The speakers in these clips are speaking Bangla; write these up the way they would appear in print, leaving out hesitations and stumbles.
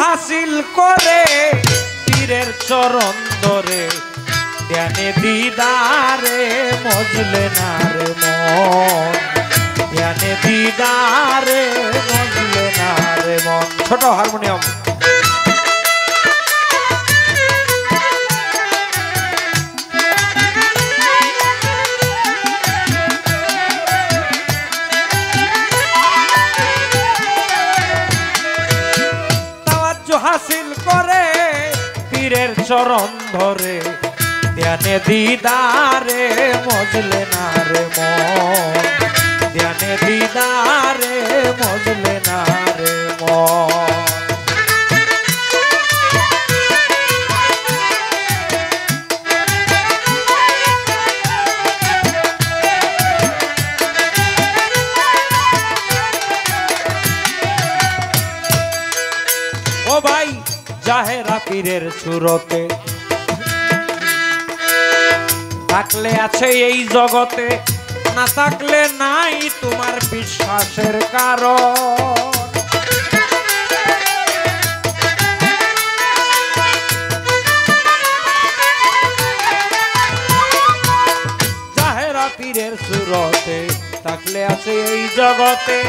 হাসিল করে পীরের চরণ ধরে ধ্যানে দিদারে মজলে না রে মন, ধ্যানে দিদারে মজলে না রে মন। ছোট হারমোনিয়াম। হাসিল করে পীরের চরণ ধরে ধ্যানে দিদারে মজলে না রে মন, ধ্যানে দিদারে মজলে না রে মন। ও ভাই জাহেরা পীরের সুরতে থাকলে আছে এই জগতে, না থাকলে নাই তোমার বিশ্বাসের কারণ। জাহেরা পীরের সুরতে থাকলে আছে এই জগতে,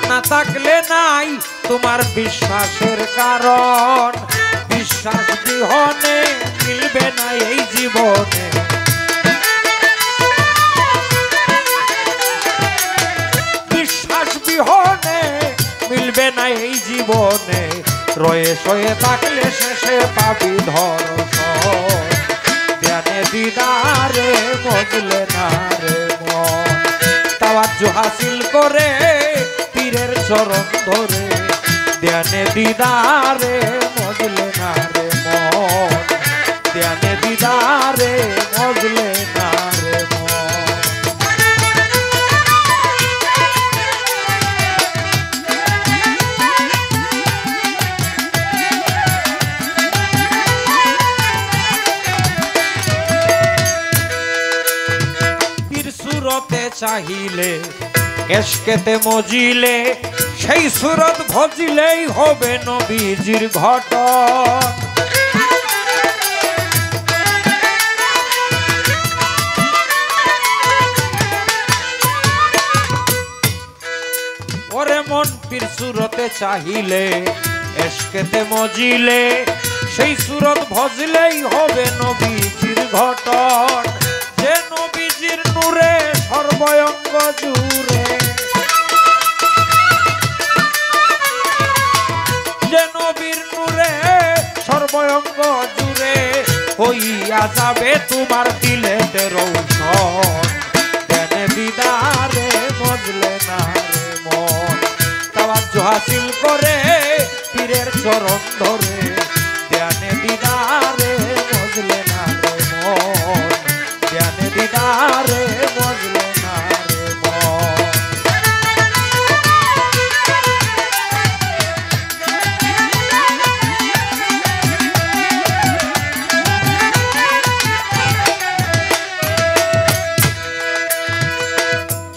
না থাকলে নাই তোমার বিশ্বাসের কারণ। বিশ্বাস বিহনে মিলবে না এই জীবনে, বিশ্বাস বিহনে মিলবে না এই জীবনে। রয়ে সয়ে থাকলে শেষে পাবি ধর্ষণ, ধ্যানে দিদারে মজলে না রে মন। তাওয়াজ্জু হাসিল করে পীরের চরণ ধরে ধ্যানে দিদারে মজলে না রে মন, ধ্যানে দিদারে মজলে না রে মন। পীর সুরতে চাহিলে এশকেতে মজিলে, সেই সুরত ভজিলেই হবে নবীজির ঘটন। ওরে মন পীর সুরতে চাহিলে এশকেতে মজিলে, সেই সুরত ভজিলেই হবে নবীজির ঘটন। যে নবীজির নূরে সর্বঙ্গ জুড়ে, যে নবীর নূরে সর্বঙ্গ জুড়ে হইয়া যাবে তোমার দিলেতে রৌশন, ধ্যানে দিদারে মজলে না রে মন। তাওয়াজ্জু হাসিল করে পীরের চরণ ধরে ধ্যানে দিদারে মজলে না রে মন, ধ্যানে দিদারে মজলে না রে মন।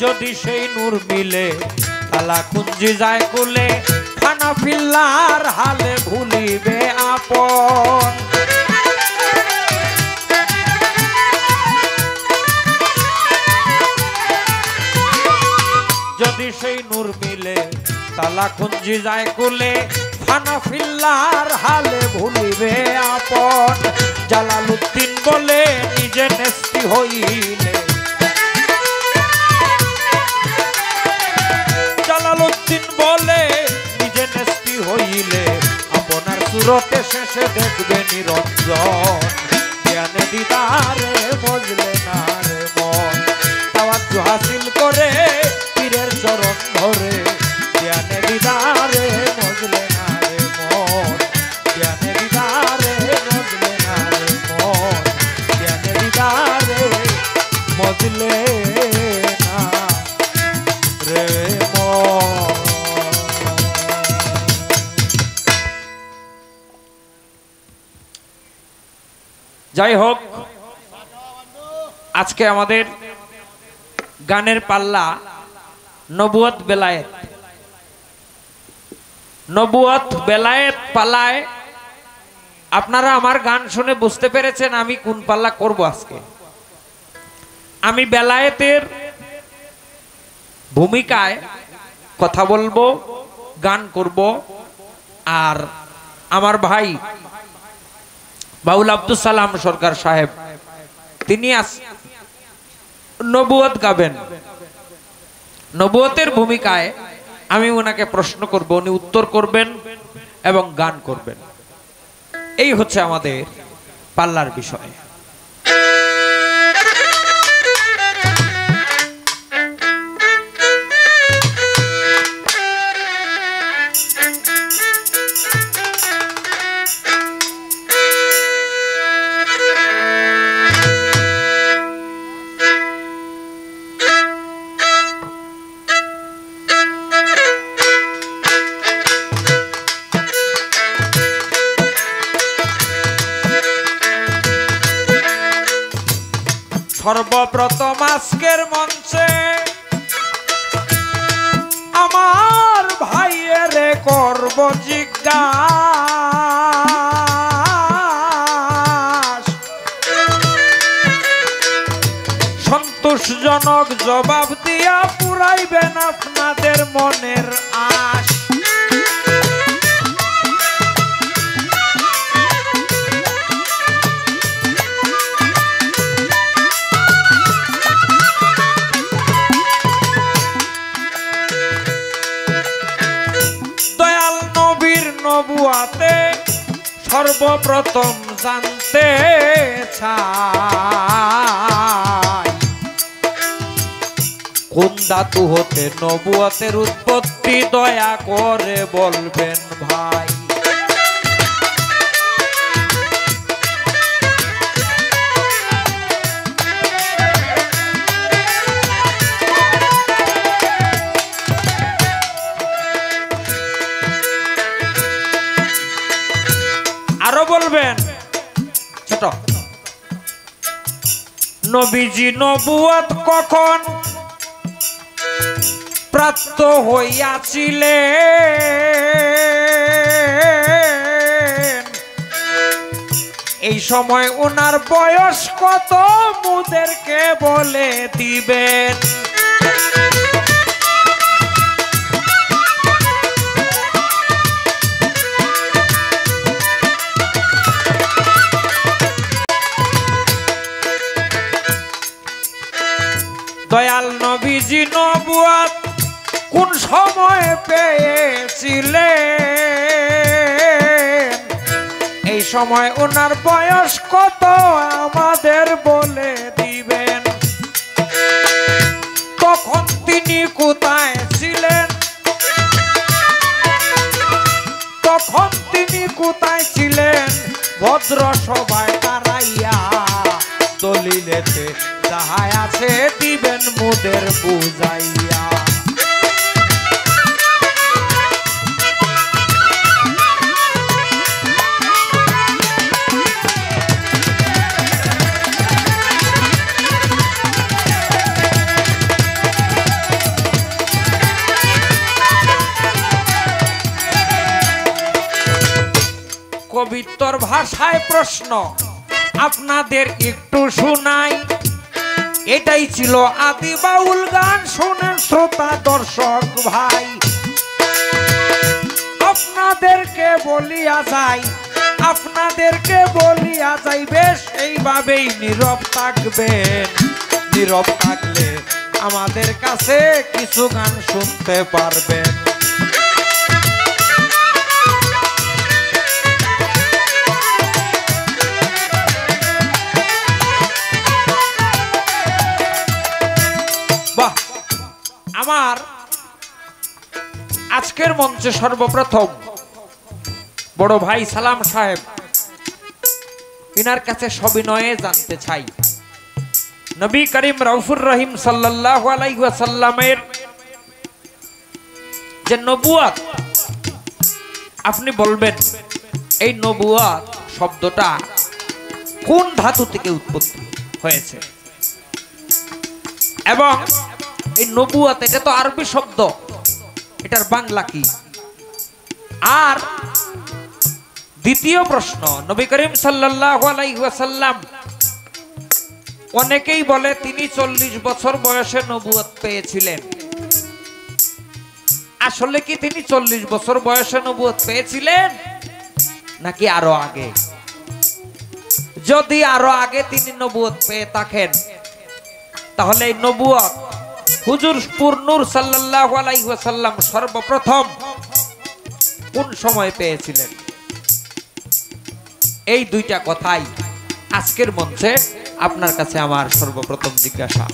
যদি সেই নূর মিলে তালা কুঞ্জি যায় কুলে, খানা ফিল্লার হালে ভুলিবে আপন। যদি সেই নূর মিলে তালা কুঞ্জি যায় কুলে, খানা ফিল্লার হালে ভুলিবে আপন। জালালউদ্দিন বলে নিজে নেস্তি হইলে, জালালউদ্দিন বলে নিজে নেস্তি হইলে, আপনার সুরতে শেষে দেখবে নিরঞ্জন, ধ্যানে দিদারে মজলে না রে মন। তাওয়াজ্জু হাসিল করে পীরের চরণ ধরে জ্ঞানে দিদারে মজলে না রে মন জ্ঞানে দিদারে মজলে না রে মন জ্ঞানে দিদারে মজলে না রে মন। যাই হোক, আজকে আমাদের গানের পাল্লা নবুয়ত বেলায়েত। নবুয়ত বেলায়েত পাল্লায় আপনারা আমার গান শুনে বুঝতে পেরেছেন আমি কোন পাল্লা করব। আজকে আমি বেলায়েতের ভূমিকায় কথা বলবো, গান করব। আর আমার ভাই বাউল আব্দুল সালাম সরকার সাহেব তিনি নবুয়ত গাবেন। নবুয়তের ভূমিকায় আমি ওনাকে প্রশ্ন করব, উনি উত্তর করবেন এবং গান করবেন। এই হচ্ছে আমাদের পাল্লার বিষয়। সর্বপ্রথম আজকের মঞ্চে আমার ভাইয়ের করব জিজ্ঞাসা, সন্তোষজনক জবাব দিয়া পুরাইবেন আপনাদের মনের আশ। নবুয়াতে সর্বপ্রথম জানতে চাই কোন ধাতু হতে নবুয়াতের উৎপত্তি, দয়া করে বলবেন ভাই। আরো বলবেন ছোট। নবীজি নবুয়ত কখন প্রাপ্ত হইয়াছিলেন, এই সময় ওনার বয়স কত মুদেরকে বলে দিবেন। দয়াল নবীজি নবুয়ত কোন সময় পেয়েছিলেন, এই সময় ওনার বয়স কত আমাদের বলে দিবেন। তখন তিনি কোথায় ছিলেন, তখন তিনি কোথায় ছিলেন, ভদ্র সভায় দাঁড়াইয়া দলিলেতে যাহা আছে দিবেন মুদের বুঝাইয়া। কবিত্বর ভাষায় প্রশ্ন আপনাদের একটু শোনাই। এটাই ছিল আদি বাউল গান, শোনেন শ্রোতা দর্শক ভাই। আপনাদেরকে বলিয়া যাই, আপনাদেরকে বলিয়া যাই, বেশ এইভাবেই নীরব থাকবেন। নীরব থাকলে আমাদের কাছে কিছু গান শুনতে পারবেন। আমার আজকের মঞ্চে সর্বপ্রথম বড় ভাই সালাম সাহেব, ইনার কাছে সবিনয়ে জানতে চাই, নবী করিম রাউফুর রহিম সাল্লাল্লাহু আলাইহি ওয়াসাল্লামের যে নবুয়ত আপনি বলবেন, এই নবুয়ত শব্দটা কোন ধাতু থেকে উৎপত্তি হয়েছে, এবং এই নবুয়ত এটা তো আরবি শব্দ, এটার বাংলা কি? আর দ্বিতীয় প্রশ্ন, নবী করিম সাল্লাল্লাহু আলাইহি ওয়াসাল্লাম অনেকেই বলে তিনি 40 বছর বয়সে নবুয়ত পেয়েছিলেন। আসলে কি তিনি 40 বছর বয়সে নবুয়ত পেয়েছিলেন নাকি আরো আগে? যদি আরো আগে তিনি নবুয়ত পেয়ে থাকেন, তাহলে এই নবুয়ত হুজুর নূর সাল্লাল্লাহু আলাইহি ওয়াসাল্লাম সর্বপ্রথম কোন সময় পেয়েছিলেন? এই দুইটা কথাই আজকের মঞ্চে আপনার কাছে আমার সর্বপ্রথম জিজ্ঞাসা।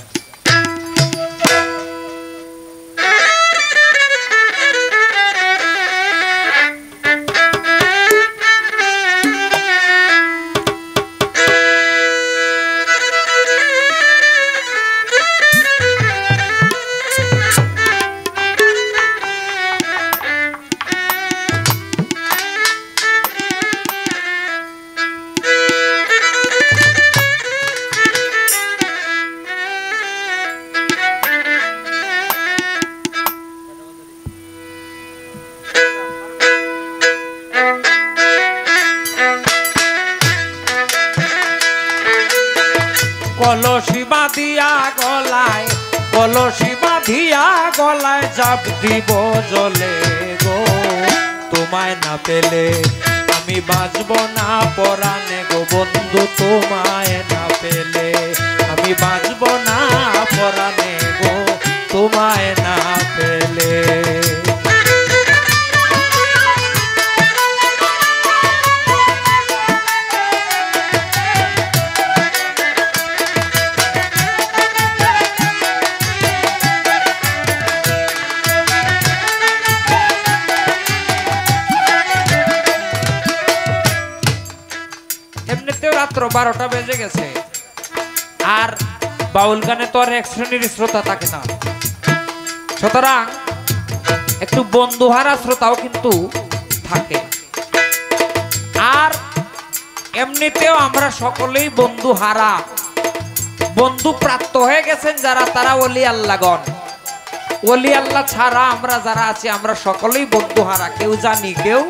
কলসি বাঁধিয়া গলায়, কলসি বাঁধিয়া গলায় জাপ দিব জলে গো, তোমায় না পেলে আমি বাঁচব না পরাণে গো বন্ধু, তোমায় না পেলে আমি বাঁচব না পরাণে গো, তোমায় না পেলে। এমনিতেও রাত্র 12টা বেজে গেছে, আর বাউল গানে তো আর এক শ্রেণীর শ্রোতা থাকে না, সুতরাং একটু বন্ধুহারা শ্রোতাও কিন্তু থাকে। আর এমনিতেও আমরা সকলেই বন্ধুহারা, বন্ধু প্রাপ্ত হয়ে গেছেন যারা, তারা ওলি আল্লাহগণ। ওলি আল্লাহ ছাড়া আমরা যারা আছি আমরা সকলেই বন্ধুহারা, কেউ জানি কেউ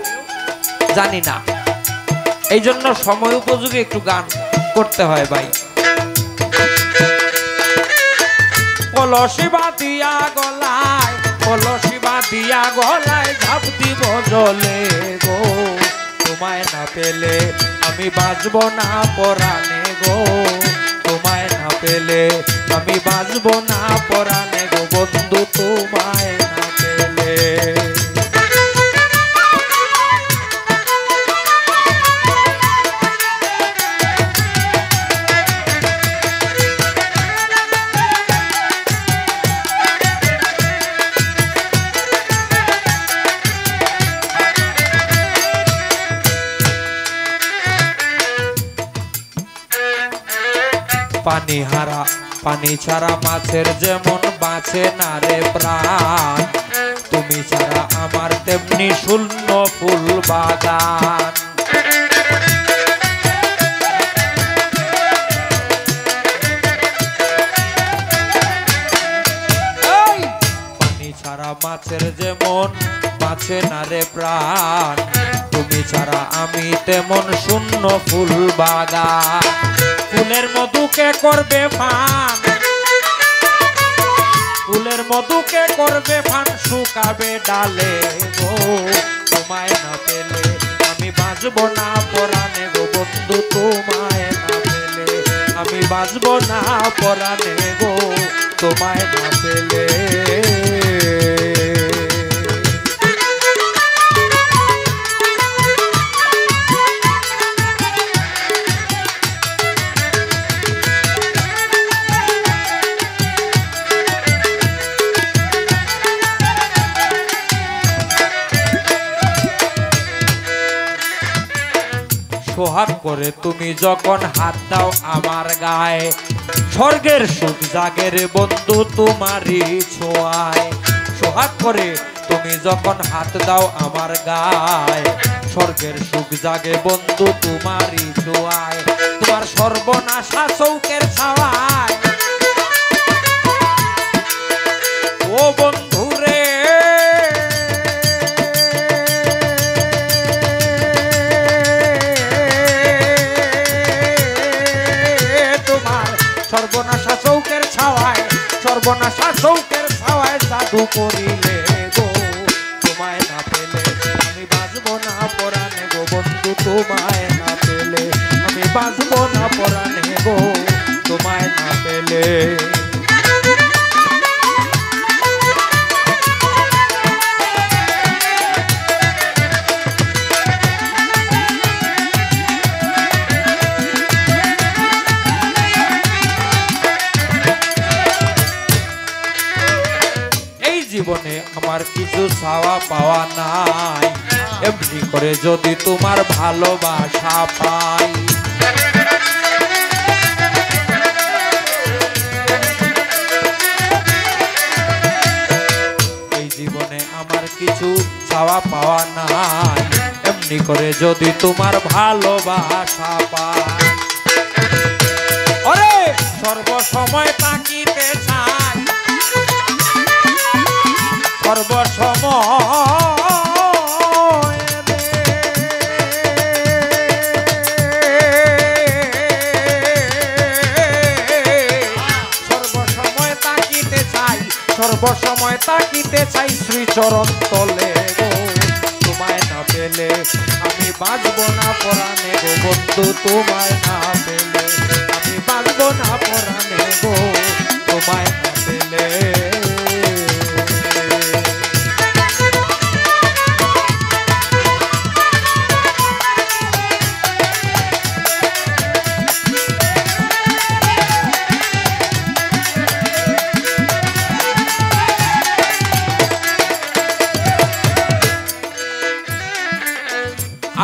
জানি না। এই জন্য সময় উপযোগী একটু গান করতে হয় ভাই। কলসি বাঁধিয়া গলায়, কলসি বাঁধিয়া গলায় ঝাঁপ দিব জলে গো, তোমায় না পেলে আমি বাঁচব না পরাণে গো, তোমায় না পেলে আমি বাঁচব না পরাণে গো বন্ধু, তোমায় না পেলে। পানি হারা পানি ছাড়া মাছের যেমন বাঁচে না রে প্রাণ, তুমি ছাড়া আমার তেমনি শূন্য ফুল বাগান। পানি ছাড়া মাছের যেমন বাঁচে না রে প্রাণ, তুমি ছাড়া আমি তেমন শূন্য ফুল বাগান। ফুলের মধুকে করবে ফান, ফুলের মধুকে করবে ফান, শুকাবে ডালে গো, তোমায় না পেলে আমি বাঁচব না পরাণে গো বন্ধু, তোমায় না পেলে আমি বাঁচব না পরাণে গো, তোমায় না পেলে। সোহাগ করে তুমি যখন হাত দাও আমার গায়ে, স্বর্গের সুখ জাগে রে বন্ধু তোমারই ছোঁয়ায়। সোহাগ করে তুমি যখন হাত দাও আমার গায়ে, স্বর্গের সুখ জাগে বন্ধু তোমারই ছোঁয়ায়। তোমার সর্বনাশা চৌকের ছাওয়ায় ও বন্ধু রে, তোমার সর্বনাশা চৌকের ছাওয়ায়, সর্বনাশা চৌকের ছাওয়ায় জাদু করিলে গো, তোমায় না পেলে আমি বাঁচবো না পরাণে গো বন্ধু, তোমায় না পেলে আমি বাঁচবো না পরাণে গো, তোমায় না পেলে। জীবনে আমার কিছু চাওয়া পাওয়া নাই, এমনি করে যদি তোমার ভালোবাসা পাই। এই জীবনে আমার কিছু চাওয়া পাওয়া নাই, এমনি করে যদি তোমার ভালোবাসা পাই। ওরে সর্বসময় তাকিতে চাই, সর্বসময় সর্বসময় তাকিতে চাই, সর্বসময় তাকিতে চাই শ্রীচরণ তলে গো, তোমায় না পেলে আমি বাঁচবো না পরাণে গো বন্ধু, তোমায় না পেলে আমি বাঁচবো না পরাণে গো, তোমায় না পেলে।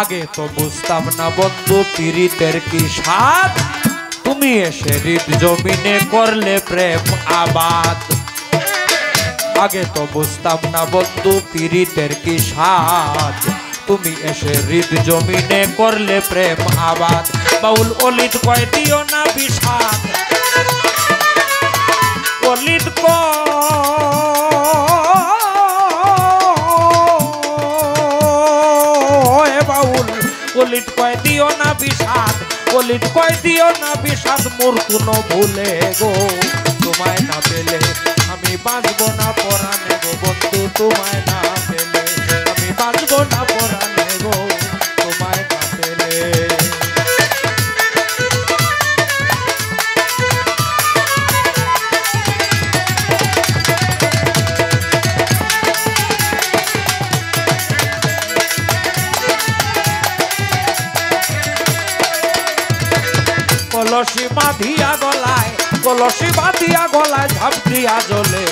আগে তো বুঝতাম না বন্ধু পীড়িতের কি স্বাদ, তুমি এসে হৃদ জমিনে করলে প্রেম আবাদ। আগে তো বুঝতাম না বন্ধু পীড়িতের কি স্বাদ, তুমি এসে হৃদ জমিনে করলে প্রেম আবাদ। বাউল অলিত কয় দিও না বিষাদ, অলিত বাউল অলিত কয় দিও না বিষাদ, অলিত কয় দিও না বিষাদ মোর কোনো ভুলে গো, তোমায় না পেলে আমি বাঁচবো না পরাণে গো বন্ধু, তোমায় না পেলে আমি বাঁচবো না পরাণে গো, তোমায় না পেলে। কলসি বাঁধিয়া গলায়, কলসি বাঁধিয়া গলায় ঝাঁপ দিয়া জলে,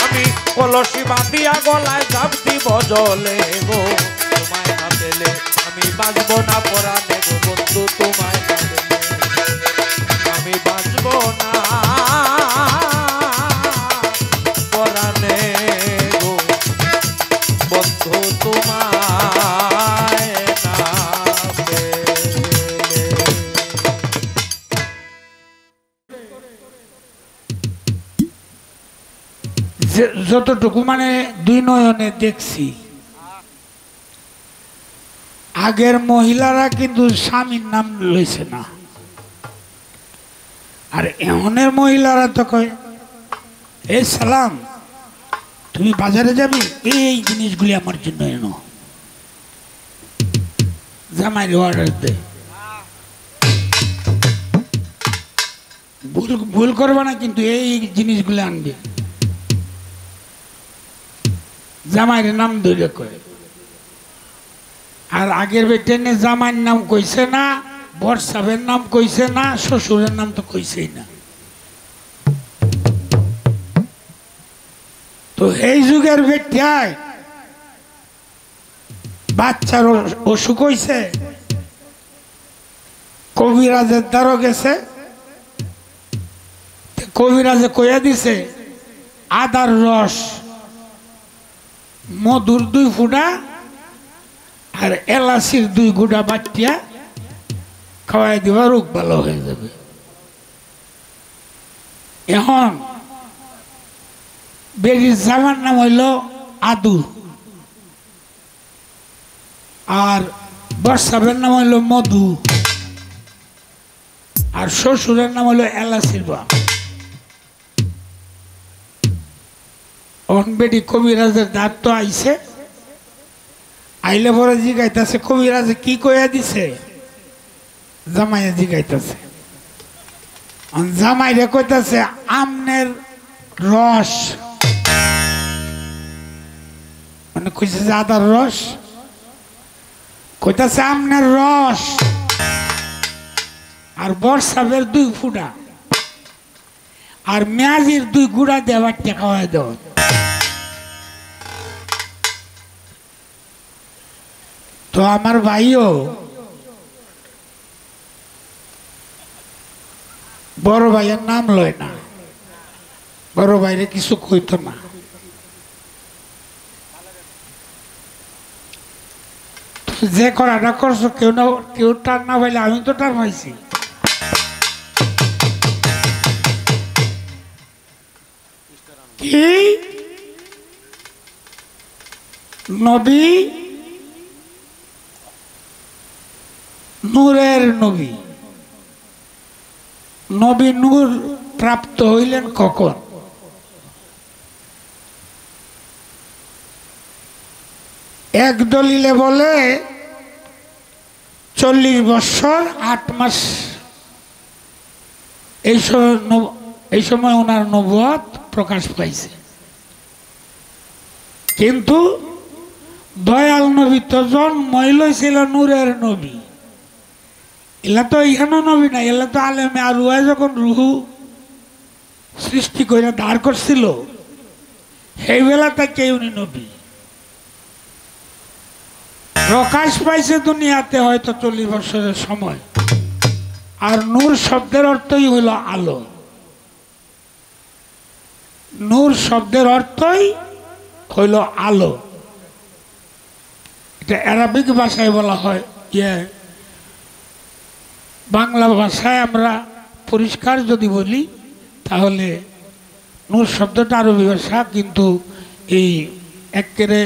আমি কলসি বাঁধিয়া গলায় ঝাঁপ দিব জলে গো, তোমায় না পেলে আমি বাঁচবো না পরাণে গো বন্ধু, তোমায় না পেলে আমি বাঁচবো না পরাণে গো বন্ধু, তোমায় না পেলে। যতটুকু মানে দুই নয়নে দেখছি, আগের মহিলারা কিন্তু স্বামীর নাম লইছে না, আর এমনের মহিলারা তো কয় এ সালাম তুমি বাজারে যাবি, এই জিনিসগুলি আমার জন্য এনো, জামাইরে অর্ডার দে। ভুল করবে না কিন্তু এই জিনিসগুলো আনবে, জামাইয়ের নাম ধরে কয়। আর আগের বেটেনে জামাইয়ের নাম কইছে না, বর সাহেবের নাম কইছে না, শ্বশুরের নাম তো কইছেই না। তো এই যুগের বেটিয়ায় বাচ্চার অসুখ হইছে, কবিরাজের দ্বারও গেছে, কবিরাজে কইয়া দিছে আদার রস মধুর 2 ফুটা আর এলাচির 2 গুঁড়া বাটিয়া খাওয়াই দিবা, রোগ ভালো হয়ে যাবে। এখন বেরির জামার নাম হইল আদু, আর বর্ষাবের নাম হইল মধু, আর শ্বশুরের নাম হইল এলাচির বা। বেটি কবিরাজের দাঁত তো আইছে, আইলে পরে জিগাইতেছে কবিরাজে কি কইয়া দিছে, জামাইয়া জিগাইতেছে, জামাইরে কইতাছে আমনের রস, মানে কইছে যে আদার রস, কইতাছে আমনের রস আর বর্ষাবের 2 ফুটা আর মেয়াজির 2 গুঁড়া দেওয়ার টাকা হয় দেওয়া। তো আমার ভাইও বড় ভাইয়ের নাম লয় না, বড় ভাইরে কিছু কইতো না। যে করাটা করছো কেউ টার না পাইলে আমি তো টার পাইছি। কি নবী নূরের নবী, নবী নূর প্রাপ্ত হইলেন কখন? এক দলিলে বলে 40 বছর 8 মাস, এই সময় ওনার নবুয়ত প্রকাশ পাইছে। কিন্তু দয়াল নবী তো জন্মই লইছিল নূরের নবী, এলা তো এখানে নবী না, এলা তো আলেমে আরুয়ায় যখন রুহু সৃষ্টি করে দাঁড় করছিল সেই বেলা থেকে উনি নবী। প্রকাশ পাইছে দুনিয়াতে হয়তো 40 বছরের সময়। আর নূর শব্দের অর্থই হইল আলো, নূর শব্দের অর্থই হইল আলো। এটা আরবিক ভাষায় বলা হয়, বাংলা ভাষায় আমরা পরিষ্কার যদি বলি তাহলে নূর শব্দটা আরবি ভাষা, কিন্তু এই একেবারে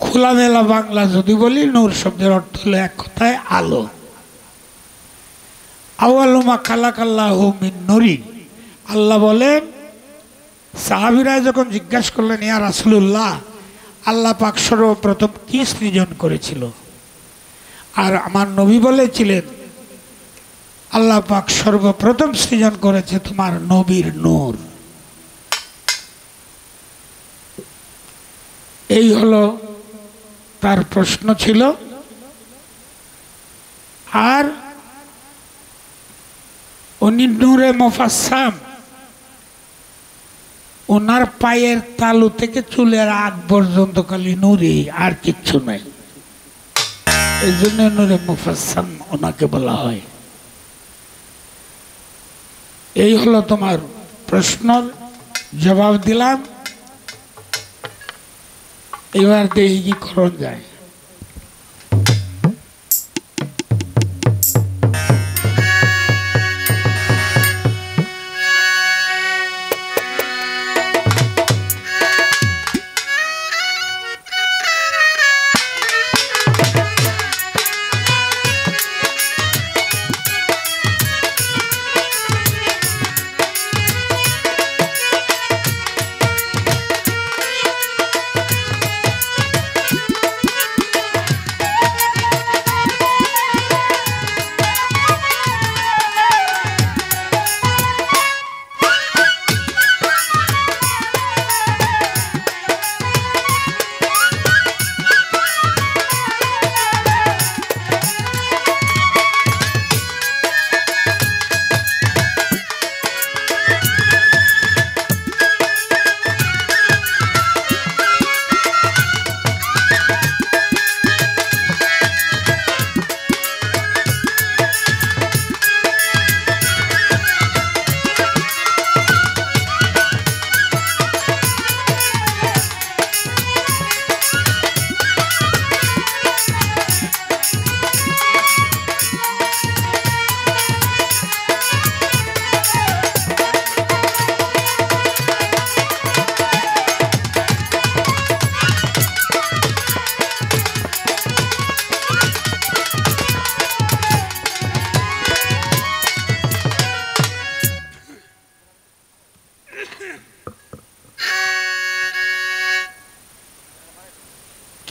খোলামেলা বাংলা যদি বলি নূর শব্দের অর্থ হলো এক কথায় আলো। আউয়ালুমা খালাকাল্লাহু মিন নূরিন, আল্লাহ বলেন সাহাবীরা যখন জিজ্ঞাসা করলেন ইয়া রাসূলুল্লাহ, আল্লাহ পাক সর্বপ্রথম কি সৃজন করেছিল? আর আমার নবী বলেছিলেন আল্লাহ পাক সর্বপ্রথম সৃজন করেছে তোমার নবীর নূর। এই হলো তার প্রশ্ন ছিল। আর উনি নূরে মুফাসসাম, ওনার পায়ের তালু থেকে চুলের আগ পর্যন্ত খালি নূরে, আর কিচ্ছু নাই। এই জন্য নূরে মুফাসসাম ওনাকে বলা হয়। এই হলো তোমার প্রশ্নের জবাব দিলাম। এবার দেখি কি করণ যায়।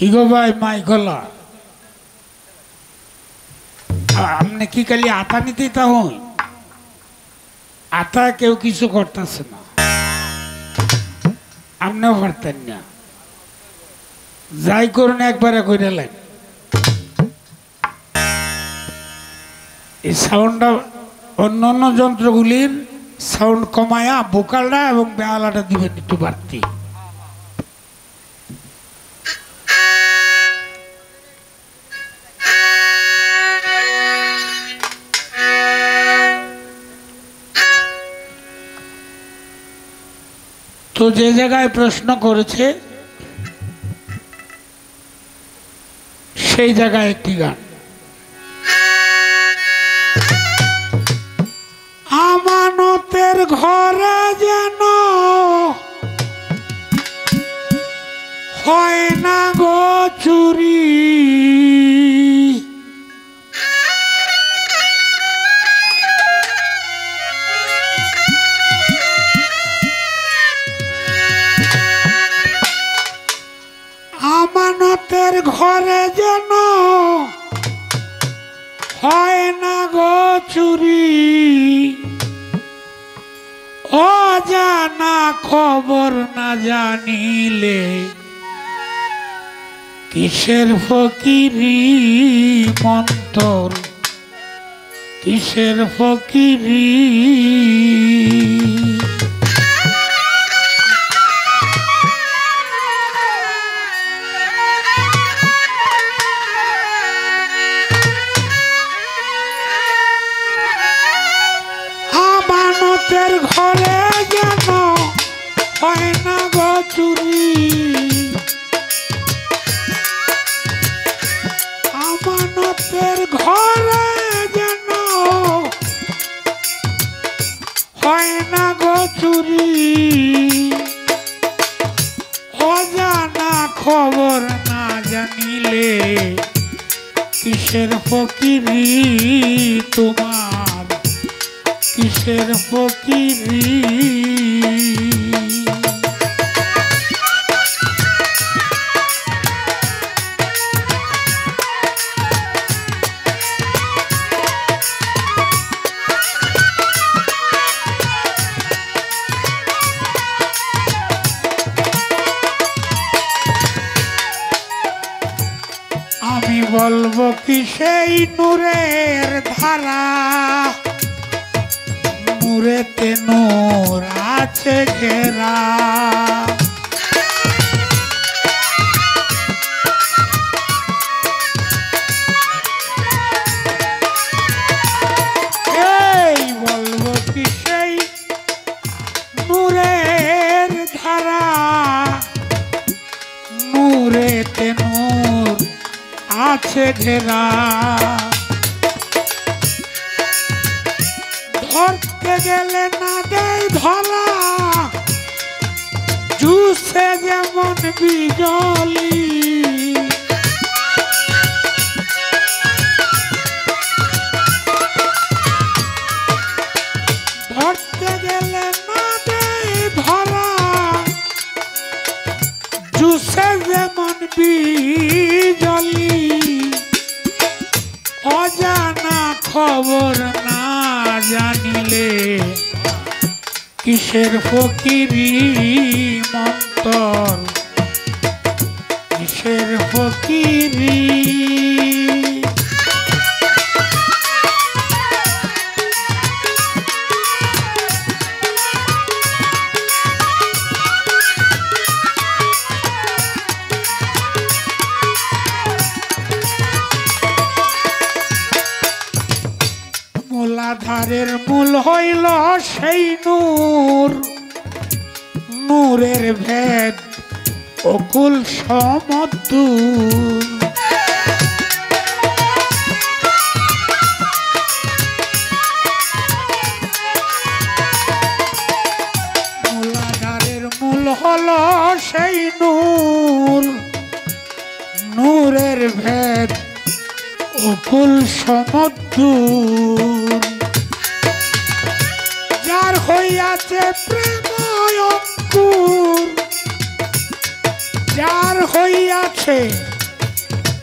কি গো ভাই মাইকলা আপনি কি খালি আতা নিতেই তা হই আতা কেউ কিছু করতেছে না আপনিও পারতেন না যাই করুন একবারে করে নেন এই সাউন্ডটা অন্য অন্য যন্ত্রগুলির সাউন্ড কমায়া ভোকালটা এবং বেহালাটা দিবেন একটু বাড়তি তো যে জায়গায় প্রশ্ন করেছে সেই জায়গায় একটি গান আমানতের ঘরে যেন হয় না গো চুরি আমানতের ঘরে যেন হয় না গো চুরি অজানা খবর না জানিলে কিসের ফকিরি মন্তর কিসের ফকিরি আমানতের ঘরে যেন হয় না গো চুরি আমানতের ঘরে যেন হয় না গো চুরি অজানা খবর না জানিলে কিসের ফকিরি তোমার কিসের ফকিরি আমি বলবো কি সেই নূরের ধারা নূরেতে নূর আছে ঘেরা এই বলবো কি সেই নূরের ধারা নূরেতে নূর আছে ঘেরা ধরতে গেলে না দেয় ধরা জুসে যেমন বিজলি ধরতে গেলে না দেয় ধরা জুসে যেমন বিজলি অজানা খবর না জানিলে কিসের ফকিরি মন্তর কিসের ফকিরি মূলাধারের মূল হইল সেই নূর নূরের ভেদ অকুল সমদূর মূলাধারের মূল হল সেই নূর নূরের ভেদ অকুল সমদূর যার হইয়াছে প্রেম অঙ্কুর যার হইয়াছে বলছে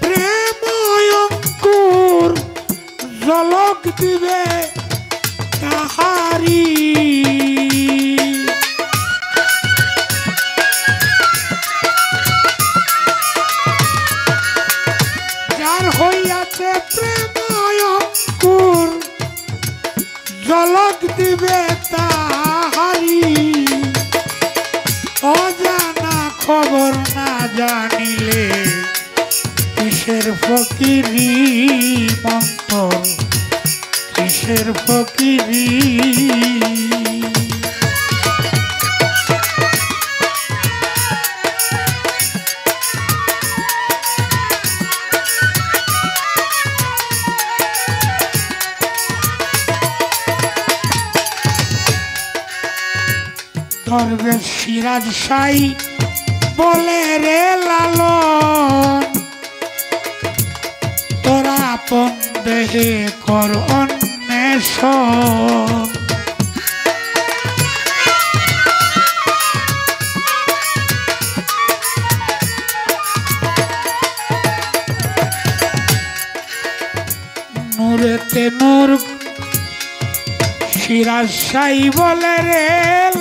প্রেম অঙ্কুর ঝলক দিবে তাহারি যার হইয়াছে প্রেম অঙ্কুর ঝলক দিবে তাহারি অজানা খবর না জানিলে কিসের ফকিরি মন্তর কিসের ফকিরি দরবেশ সিরাজ সাই বলে রে লালন তোরা আপন দেহে কর অন্বেষণ নূরেতে নূর সিরাজ সাই বলে রে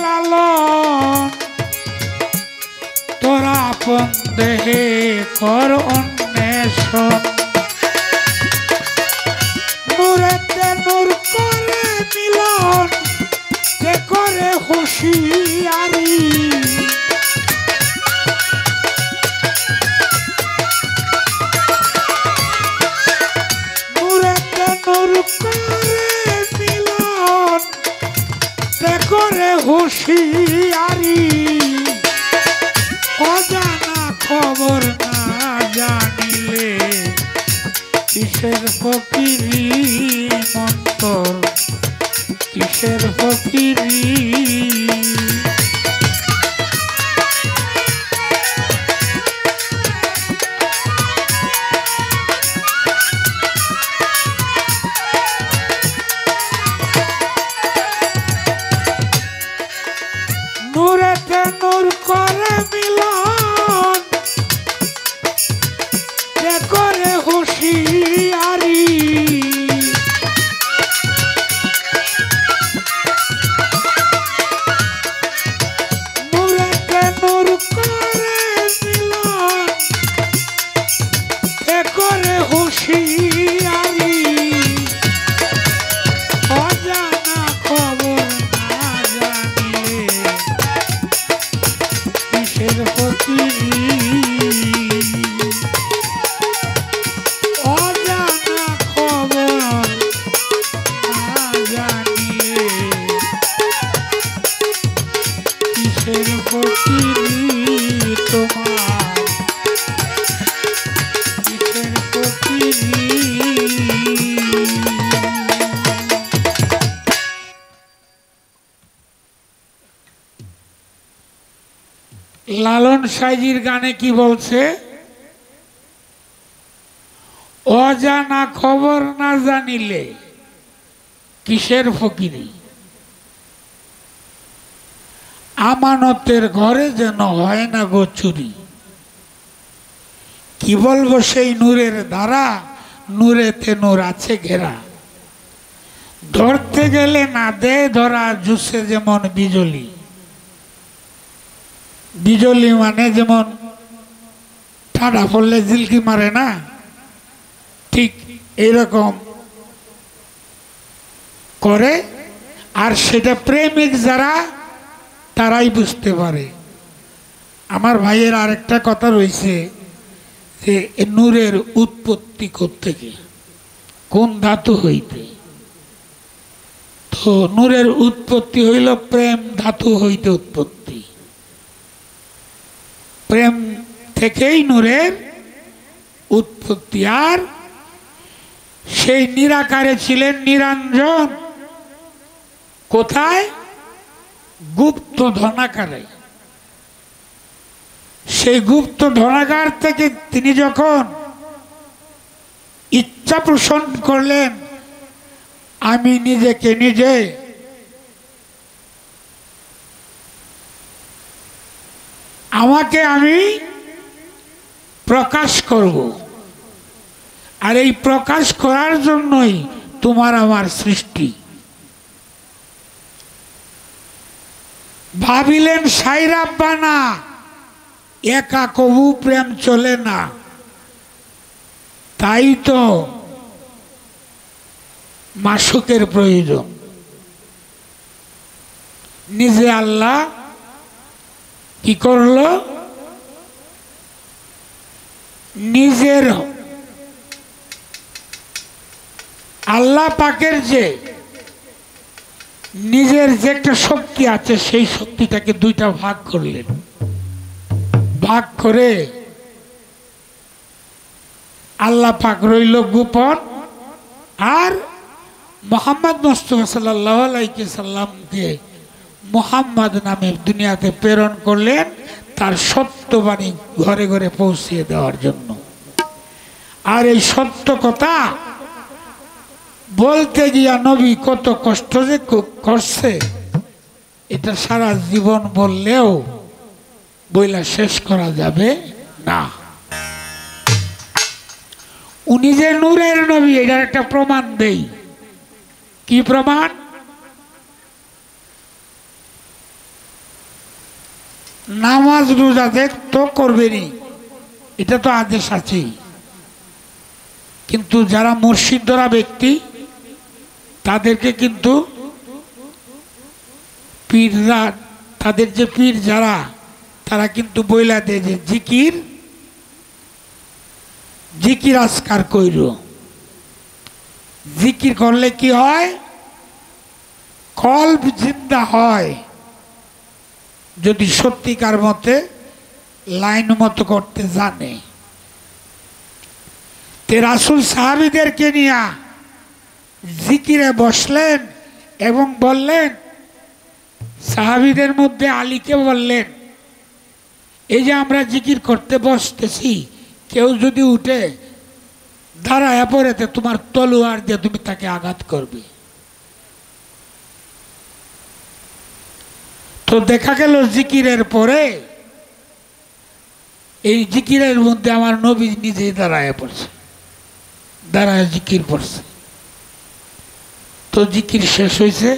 লালন তোরা আপন দেহে কর অন্বেষণ নূরেতে নূর করে মিলন কে করে হুঁশিয়ারি নূরেতে নূর করে মিলন কে করে হুঁশিয়ারি অজানা খবর না জানিলে কিসের ফকিরি মন্তর কিসের ফকিরি নূরেতে নূর করে মিলন কে করে হুঁশিয়ারি নূরেতে নূর করে মিলন কে করে হুঁশিয়ারি অজানা খবর না জানিলে কিসের ফকিরি অজানা খবর না জানিলে কিসের ফকিরি তোমার কিসের ফকিরি লালন সাইজির গানে কি বলছে অজানা খবর না জানিলে কিসের ফকিরি আমানতের ঘরে যেন হয় না গো চুরি কি বলবো সেই নূরের দ্বারা নূরেতে নূর আছে ঘেরা ধরতে গেলে না দে ধরা জুসে যেমন বিজলি বিজলি মানে যেমন ঠাডা পড়লে জিলকি মারে না ঠিক এইরকম করে আর সেটা প্রেমিক যারা তারাই বুঝতে পারে আমার ভাইয়ের আরেকটা কথা রয়েছে যে নূরের উৎপত্তি কোত্থেকে কোন ধাতু হইতে তো নূরের উৎপত্তি হইল প্রেম ধাতু হইতে উৎপত্তি প্রেম থেকেই নূরের উৎপত্তি আর সেই নিরাকারে ছিলেন নিরঞ্জন কোথায় গুপ্ত ধনাকারে সেই গুপ্ত ধনাগার থেকে তিনি যখন ইচ্ছা পোষণ করলেন আমি নিজেকে নিজে আমাকে আমি প্রকাশ করব, আর এই প্রকাশ করার জন্যই তোমার আমার সৃষ্টি। ভাবিলেন সাইরাব্বানা, একা কবু প্রেম চলে না, তাই তো মাসুকের প্রয়োজন। নিজে আল্লাহ কি করলো, নিজের আল্লাহ পাকের যে নিজের যে একটা শক্তি আছে সেই শক্তিটাকে দুইটা ভাগ করলেন। ভাগ করে আল্লাহ পাক রইল গোপন, আর মুহাম্মদ মুস্তাফা সাল্লাল্লাহু আলাইহি সাল্লামকে মুহাম্মদ নামে দুনিয়াতে প্রেরণ করলেন তার সত্যবাণী ঘরে ঘরে পৌঁছিয়ে দেওয়ার জন্য। আর এই সত্য কথা বলতে গিয়া নবী কত কষ্ট যে করছে, এটা সারা জীবন বললেও বইলা শেষ করা যাবে না। উনি যে নূরের নবী এটার একটা প্রমাণ দেই। কি প্রমাণ? নামাজ রোজা তো করবেনি, এটা তো আদেশ আছেই, কিন্তু যারা মুর্শিদ ধরা ব্যক্তি তাদেরকে কিন্তু পীররা, তাদের যে পীর যারা, তারা কিন্তু বইলা দেয় যে জিকির জিকির আজকার কইর। জিকির করলে কি হয়? কল্ব জিন্দা হয়, যদি সত্যিকার মতে লাইন মতো করতে জানে। তে রাসূল সাহাবীদেরকে নিয়ে জিকিরে বসলেন এবং বললেন, সাহাবীদের মধ্যে আলীকে বললেন, এই যে আমরা জিকির করতে বসতেছি, কেউ যদি উঠে দাঁড়ায় পড়েতে তোমার তলোয়ার দিয়ে তুমি তাকে আঘাত করবে। তো দেখা গেল জিকিরের পরে এই জিকিরের মধ্যে আমার নবী নিজেই দাঁড়ায় পড়ছে, দাঁড়ায় জিকির পড়ছে। তো জিকির শেষ হয়েছে,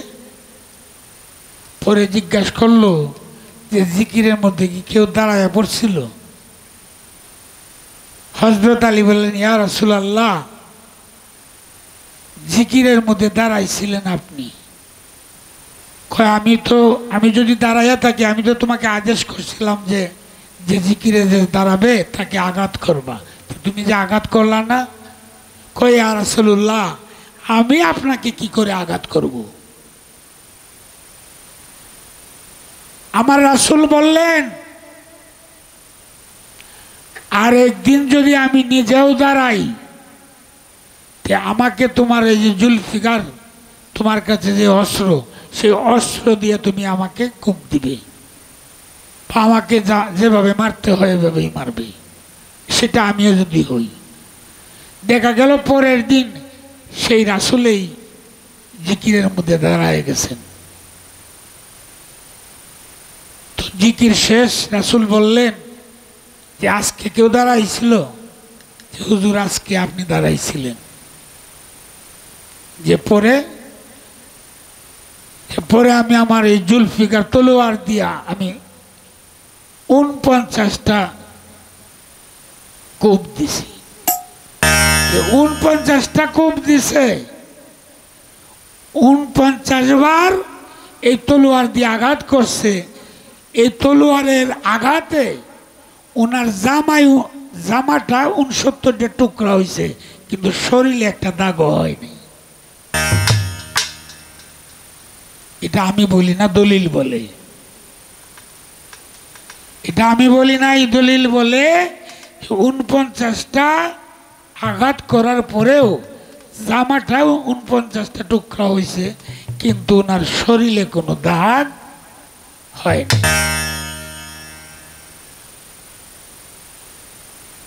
পরে জিজ্ঞাসা করলো যে জিকিরের মধ্যে কি কেউ দাঁড়ায় পড়ছিল? হযরত আলী বললেন, ইয়া রাসূলুল্লাহ, জিকিরের মধ্যে দাঁড়াইছিলেন আপনি। আমি যদি দাঁড়াইয়া থাকি, আমি তো তোমাকে আদেশ করছিলাম যে যে জিকিরে যে দাঁড়াবে তাকে আঘাত করবা, তুমি যে আঘাত করলা না। কয়, ইয়া রাসূলুল্লাহ, আমি আপনাকে কি করে আঘাত করব? আমার রাসূল বললেন, আর একদিন যদি আমি নিজেও দাঁড়াই, তে আমাকে তোমার এই যে জুলফিকার, তোমার কাছে যে অস্ত্র, সেই অস্ত্র দিয়ে তুমি আমাকে কোপ দিবে, আমাকে যেভাবে মারতে হয় এভাবেই মারবে, সেটা আমিও যদি হই। দেখা গেল পরের দিন সেই রাসূলেই জিকিরের মধ্যে দাঁড়ায় গেছেন। তো জিকির শেষ, রাসূল বললেন যে আজকে কেউ দাঁড়াইছিল? হুজুর, আজকে আপনি দাঁড়াইছিলেন। যে পরে আমি আমার এই জুলফিকার তলোয়ার দিয়া আমি 49টা কোপ দিছি। 49টা কোপ দিছে, 49 বার এই তলোয়ার দিয়ে আঘাত করছে। এই তলোয়ারের আঘাতে ওনার জামাটা 69টা টুকরা হয়েছে, কিন্তু শরীরে একটা দাগও হয়নি। এটা আমি বলি না, দলিল বলে। এটা আমি বলি না, এই দলিল বলে। 49টা আঘাত করার পরেও জামাটাও 49টা টুকরা হয়েছে, কিন্তু ওনার শরীরে কোনো দাগ হয়নি।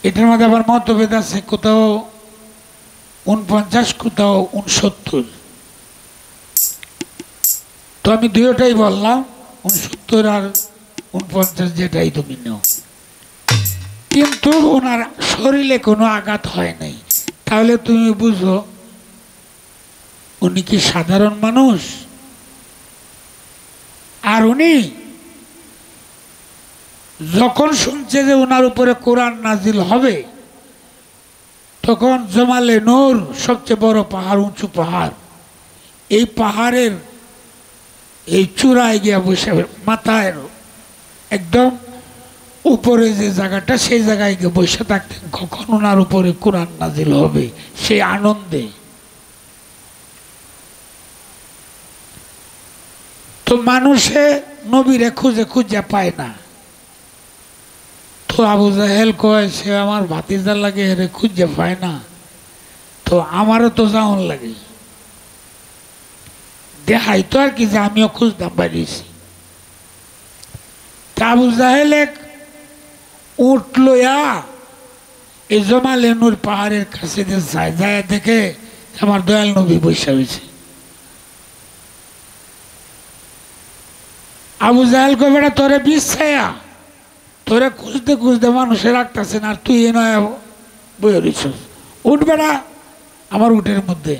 এটার মধ্যে আবার মতভেদ আছে, কোথাও 49, কোথাও 69। তো আমি দুইটাই বললাম, 69 আর 49, যেটাই তুমি নাও। কিন্তু ওনার শরীরে কোনো আঘাত হয় নাই। তাহলে তুমি বুঝো উনি কি সাধারণ মানুষ? আর উনি যখন শুনছে যে ওনার উপরে কোরআন নাজিল হবে, তখন জমালে নূর সবচেয়ে বড় পাহাড়, উঁচু পাহাড়, এই পাহাড়ের এই চূড়ায় গিয়া বসে, মাথায় একদম উপরে যে জায়গাটা, সেই জায়গায় গিয়ে বসে থাকতেন কখন ওনার উপরে কোরআন নাজিল হবে, সেই আনন্দে। তো মানুষে নবীরে খুঁজে খুঁজে পায় না। তো আবু জাহেল কয় সে আমার ভাতিজার লাগে, এরে খুঁজে পায় না, তো আমারও তো যাওয়ার লাগে, দেখাই তো আর কি যে আমিও খুঁজতাম বাড়িয়েছি। তা আবু জাহেল এক উঠ লইয়া এই জমালে নূর পাহাড়ের কাছে যায়, যায় দেখে আমার দয়াল নবী বৈশা হয়েছে। আবু জাহেল কবে বেটা তোরে বিছায়া, তোরে খুঁজতে খুঁজতে মানুষে রাখতেছে না, আর তুই এ নয় বই রইছ, উঠ বেটা আমার উটের মধ্যে।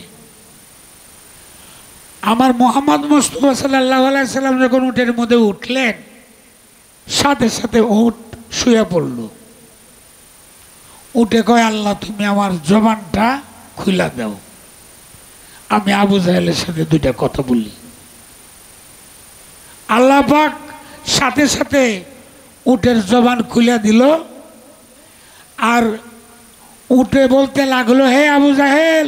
আমার মোহাম্মদ মুস্তাফা সাল্লাল্লাহু আলাইহি সাল্লাম যখন উটের মধ্যে উঠলেন, সাথে সাথে উট শুয়ে পড়ল। উঠে কয় আল্লাহ তুমি আমার জবানটা খুলে দাও, আমি আবু জাহেলের সাথে দুইটা কথা বলি। আল্লাহ পাক সাথে সাথে উটের জবান খুলে দিল, আর উঠে বলতে লাগলো, হে আবু জাহেল,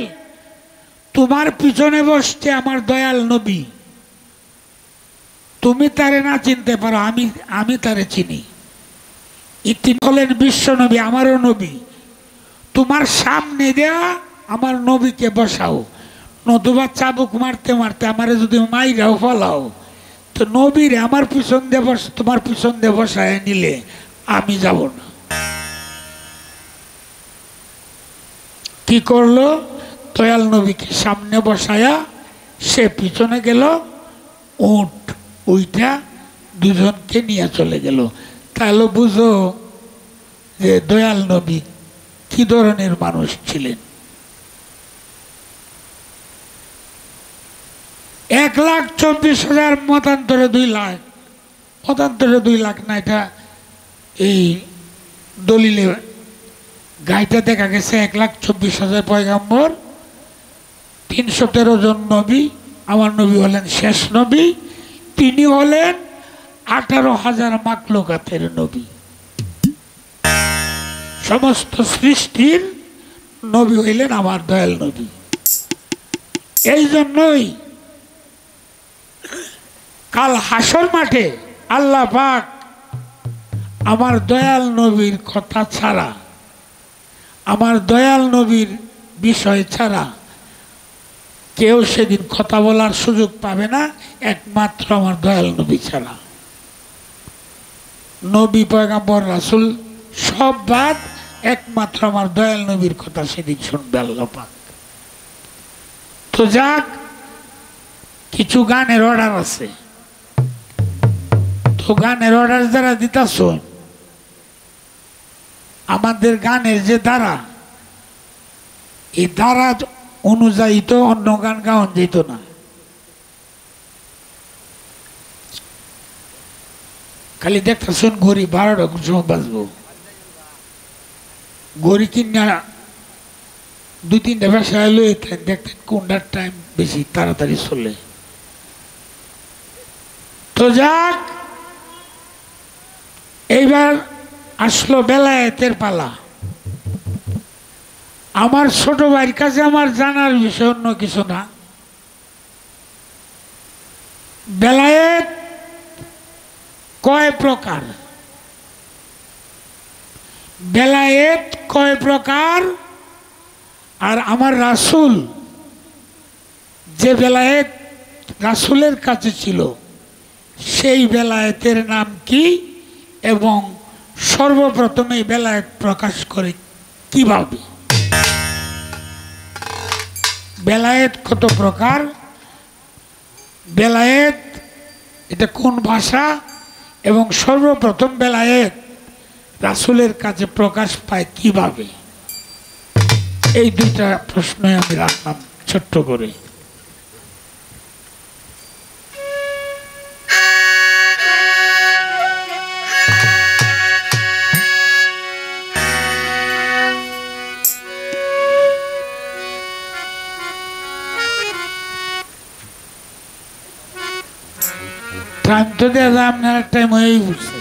তোমার পিছনে বসছে আমার দয়াল নবী, তুমি তারে না চিনতে পারো, আমি তারে চিনি। তিনি হলেন বিশ্ব নবী, আমারও নবী। তোমার সামনে দেয়া আমার নবীকে বসাও, নতুবা চাবুক মারতে মারতে আমারে যদি মাইরাও ফলাও, তো নবীর আমার পিছন দিয়ে তোমার পিছন দিয়ে বসায় নিলে আমি যাব না। কি করলো? দয়াল নবীকে সামনে বসায়া সে পিছনে গেল, উট ওইটা দুজনকে নিয়ে চলে গেল। তাহলে বুঝো যে দয়াল নবী কি ধরনের মানুষ ছিলেন। 1,24,000 মতান্তরে 2 লাখ, মতান্তরে 2 লাখ না, এটা এই দলিলে গাইতে দেখা গেছে 1,24,000 পয়গম্বর, 313 জন নবী। আমার নবী হলেন শেষ নবী, তিনি হলেন 18,000 মাখলুকাতের নবী, সমস্ত সৃষ্টির নবী হইলেন আমার দয়াল নবী। এই জন্যই কাল হাসর মাঠে আল্লাহ পাক আমার দয়াল নবীর কথা ছাড়া, আমার দয়াল নবীর বিষয় ছাড়া কেউ সেদিন কথা বলার সুযোগ পাবে না, একমাত্র আমার দয়াল নবী ছাড়া। নবী পয়গম্বর রাসূল সব বাদ, একমাত্র আমার দয়াল নবীর কথা সেদিন শুনবে আল্লাহ পাক। তো যাক, কিছু গানের অর্ডার আছে, তো গানের অর্ডার যারা দিতাছ, আমাদের গানের যে ধারা, এই ধারা অনুযায়ী তো অন্য গান গাওয়ান যেত না। খালি দেখতেছেন ঘড়ি 12টা সময় বাজবো, ঘড়ি কিনা 2-3টা ব্যবসায় লয়ে দেখতেন কোনটার টাইম বেশি তাড়াতাড়ি চলে। তো যাক, এইবার আসলো বেলায়েতের পালা। আমার ছোট ভাইয়ের কাছে আমার জানার বিষয় অন্য কিছু না। বেলায়েত কয় প্রকার, বেলায়েত কয় প্রকার, আর আমার রাসূল যে বেলায়েত রাসূলের কাছে ছিল সেই বেলায়েতের নাম কি, এবং সর্বপ্রথম এই বেলায়েত প্রকাশ করে কিভাবে, বেলায়েত কত প্রকার, বেলায়েত এটা কোন ভাষা, এবং সর্বপ্রথম বেলায়েত রাসূলের কাছে প্রকাশ পায় কিভাবে? এই দুইটা প্রশ্ন আমি রাখলাম ছোট্ট করে। টাইম তো দেওয়া যায়, আপনার টাইম হয়েই বুঝছে।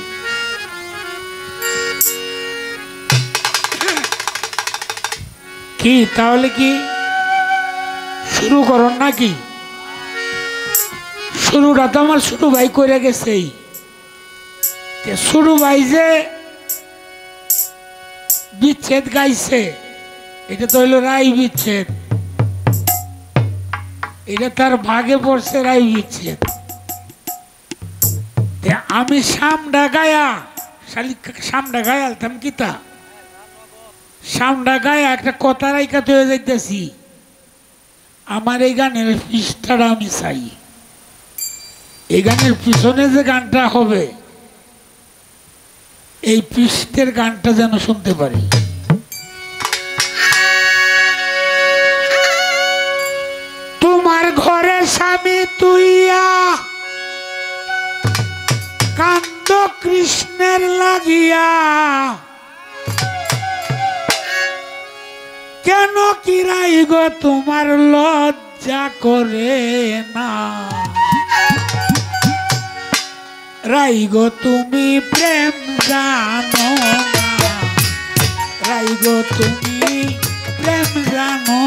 কি তাহলে কি শুরু করুন নাকি? শুরুটা তো আমার ছোট ভাই করে গেছেই। ছোট ভাই যে বিচ্ছেদ গাইছে, এটা তো হইলো রাই বিচ্ছেদ, এটা তার ভাগে পড়ছে রাই বিচ্ছেদ। আমি সামডা গায়া সামডা গায়া আলতাম কিতা সামডা গায়া একটা কথা রাইকাতে হয়ে যাইতেছি। আমার এই গানের পৃষ্ঠাটা আমি চাই, এই গানের পিছনে যে গানটা হবে এই পৃষ্ঠের গানটা যেন শুনতে পারি। তোমার ঘরে স্বামী তুইয়া কান্দ কৃষ্ণের লাগিয়া, কেন কিরাই গো তোমার লজ্জা করে না? রাই গো তুমি প্রেম জানো না, রাই গো তুমি প্রেম জানো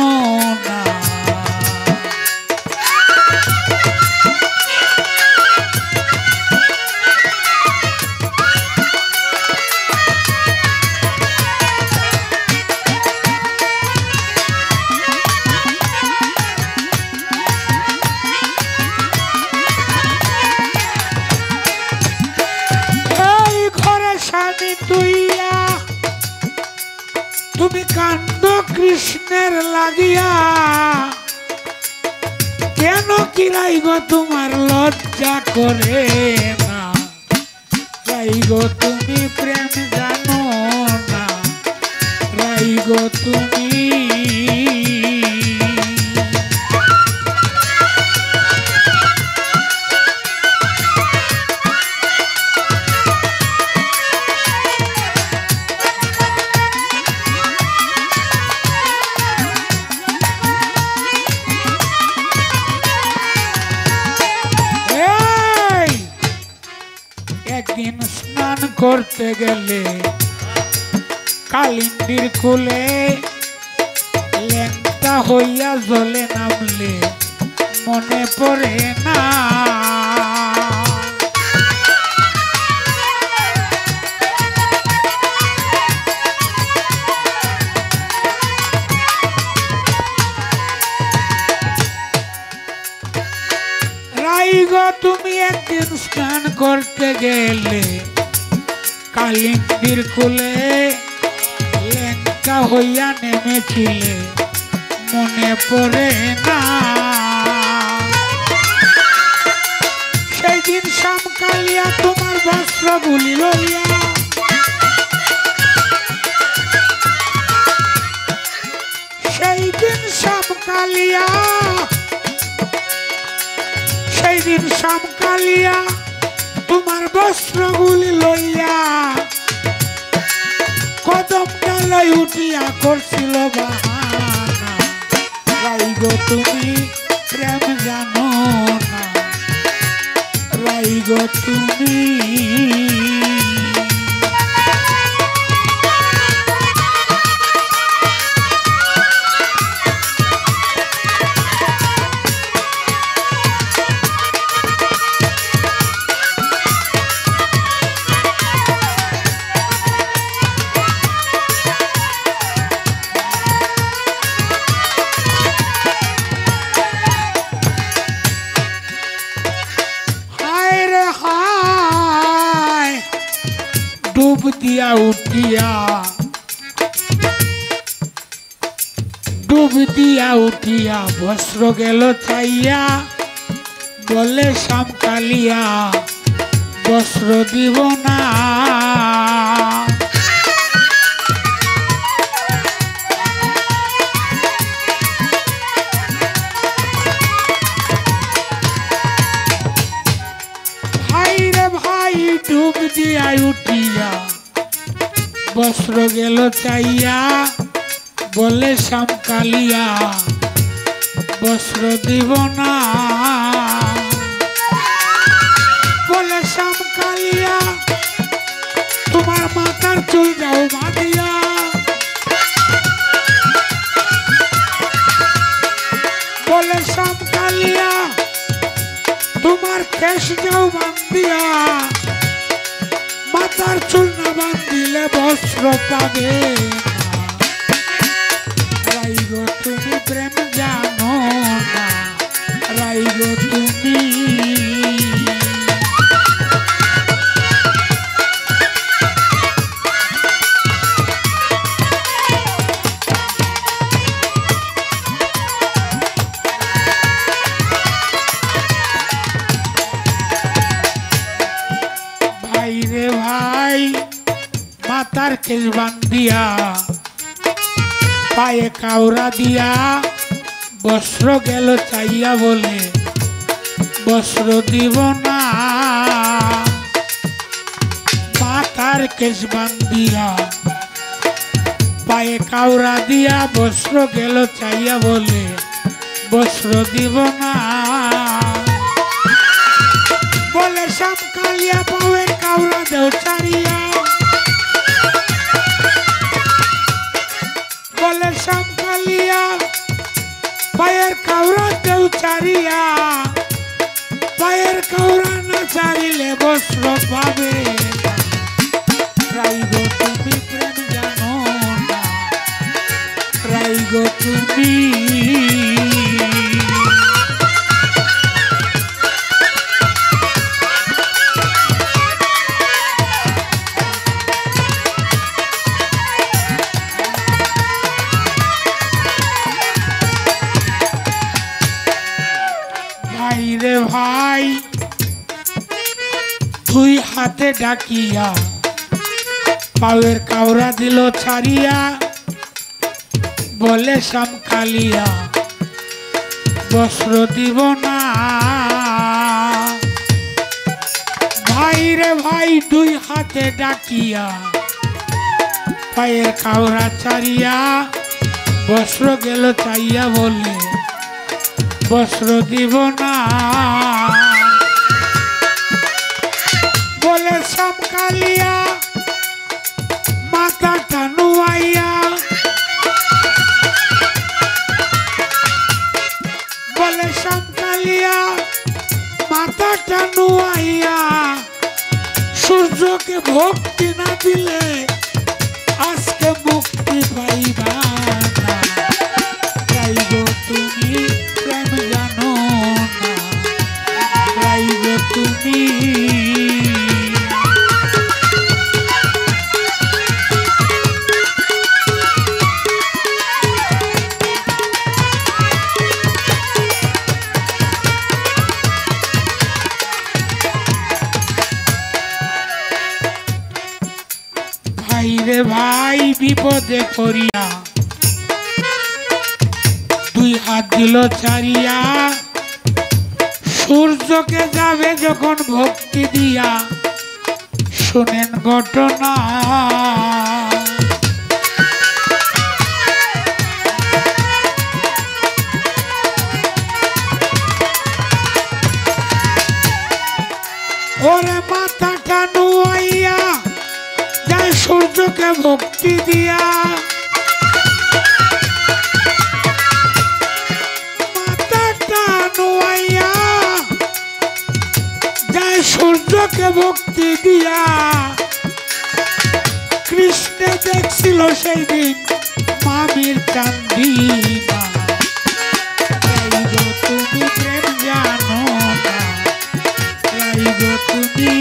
না। তুমি কান্দ কৃষ্ণের লাগিয়া, কেন কিরাই গো তোমার লজ্জা করে না? রাই গো তুমি প্রেম জানো না, রাই গো তুমি। একদিন স্নান করতে গেলে কালিন্দির কুলে, ল্যাংটা হইয়া জলে নামলে মনে পড়ে না। রাই গো তুমি একদিন স্নান করতে গেলে কালিন্দির কুলে, ল্যাংটা হইয়া নেমেছিলে মনে পড়ে না। সেই দিন শামকালিয়া তোমার বস্ত্রগুলি লইয়া, সেই দিন শামকালিয়া, সেই দিন শামকালিয়া তোমার বস্ত্রগুলি লইয়া কদম ডালাই উঠিয়া করছিল বাহানা। রাই গো তুমি প্রেম জানো না, রাই গো তুমি। ডুব দিয়া উঠিয়া, ডুব দিয়া উঠিয়া বস্ত্র গেল চাইয়া, বলে শামকালিয়া বস্ত্র দিব না। দিয়া উঠিয়া বস্ত্র গেল চাইয়া বলে শ্যামকালিয়া বস্ত্র দিব না বলে শ্যামকালিয়া তোমার মাথার চুল যাও বাঁধিয়া বলে শ্যামকালিয়া তোমার কেশ যাও বাঁধিয়া মাথার চুল না বাঁধিলে বস্ত্র পাবে রাইগো তুমি প্রেম জানো না রাইগো তুমি মাথার কেশ বান্ধিয়া পায়ে কাউরা দিয়া বস্ত্র গেল চাইয়া বলে বস্ত্র দিব না মাথার কেশ বান্ধিয়া পায়ে কাউরা দিয়া বস্ত্র গেল চাইয়া বলে বস্ত্র দিব না বলে শ্যামকালিয়া পায়ের কাউরা দেও চারিয়া বলে শ্যামকালিয়া পায়ের কাউরা দেও চারিয়া পায়ের কাউরা না চারিলে বস্ত্র পাবে রাইগো তুমি প্রেম জানো না রাইগো তুমি ভাই দুই হাতে ডাকিয়া পায়ের কাউরা দিল ছাড়িয়া বলে শ্যামকালিয়া বস্ত্র দিব না ভাই রে ভাই দুই হাতে ডাকিয়া পায়ের কাউরা ছাড়িয়া বস্ত্র গেল চাইয়া বলে বস্ত্র দিব না বলে শ্যামকালিয়া মাথাটা নুয়াইয়া বলে শ্যামকালিয়া মাথাটা নুয়াইয়া সূর্যকে ভক্তি না দিলে আজকে মুক্তি পাইবা না রাইগো তুমি প্রেম জানো না রাইগো তুমি ভাই রে ভাই বিপদে করিয়া দুই হাত দিল ছাড়িয়া সূর্যকে যাবে যখন ভক্তি দিয়া শোনেন ঘটনা ওরে মাথাটা নুয়াইয়া যায় সূর্যকে ভক্তি দিয়া সূর্যকে ভক্তি দিয়া কৃষ্ণ দেখছিল সেই দিন মামির চান্দিনা রাইগো তুমি প্রেম জানো না রাইগো তুমি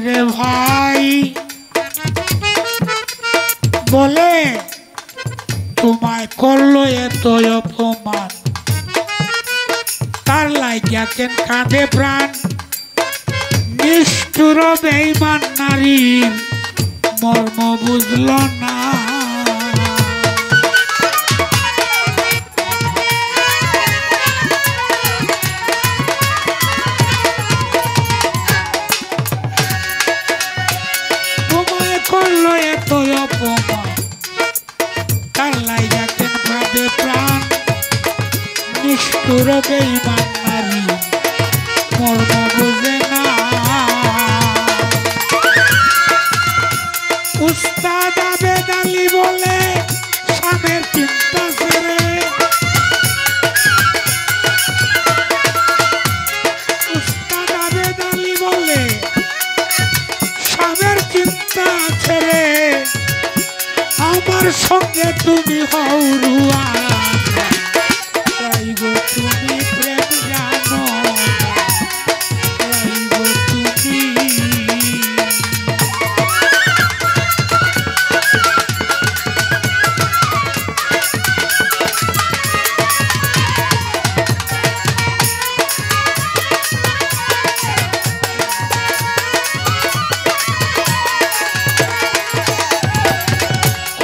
রে ভাই বলে তোমায় করলো এত অপমান তার লাগিয়া কেন কাঁদে প্রাণ নিষ্ঠুর বেঈমান নারীর মর্ম বুঝল না। তোমায় করলো এত অপমান, তার লাইগা কেন কাঁদে প্রাণ। নিষ্ঠুর বেঈমান নারী মর্ম বুঝে না। উস্তাদ আবেদ আলী বলে স্বামীর চিন্তা ছেড়ে, উস্তাদ আবেদ আলী বলে স্বামীর চিন্তা ছেড়ে আমার সঙ্গে তুমি হও রুয়ান। তাই গো তুমি প্রেম জানো না, তাই গো তুমি।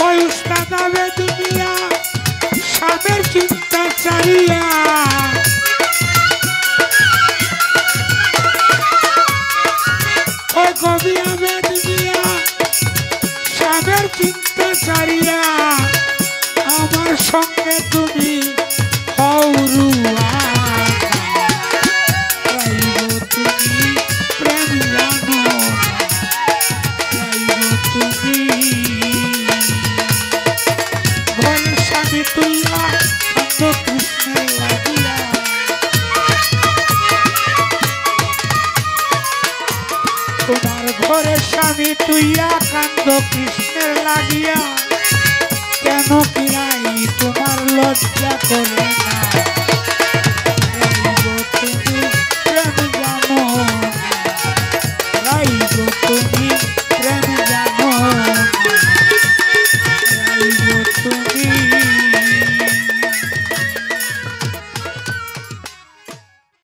ওই উস্তাদ আবেদ মিয়া স্বামীর চিন্তা চাইয়া, ওই কবি আবেদ মিয়া স্বামীর চিন্তা চাইয়া আমার সঙ্গে তুমি হও রুয়ান। তাই গো তুমি প্রেম জানো না, তাই গো তুমি। ঘরের স্বামী তুইয়া কান্দ কৃষ্ণের লাগিয়া, তোমার ঘরের স্বামী তুইয়া কান্দ কৃষ্ণের লাগিয়া। কেন কিরাই তোমার লজ্জা করে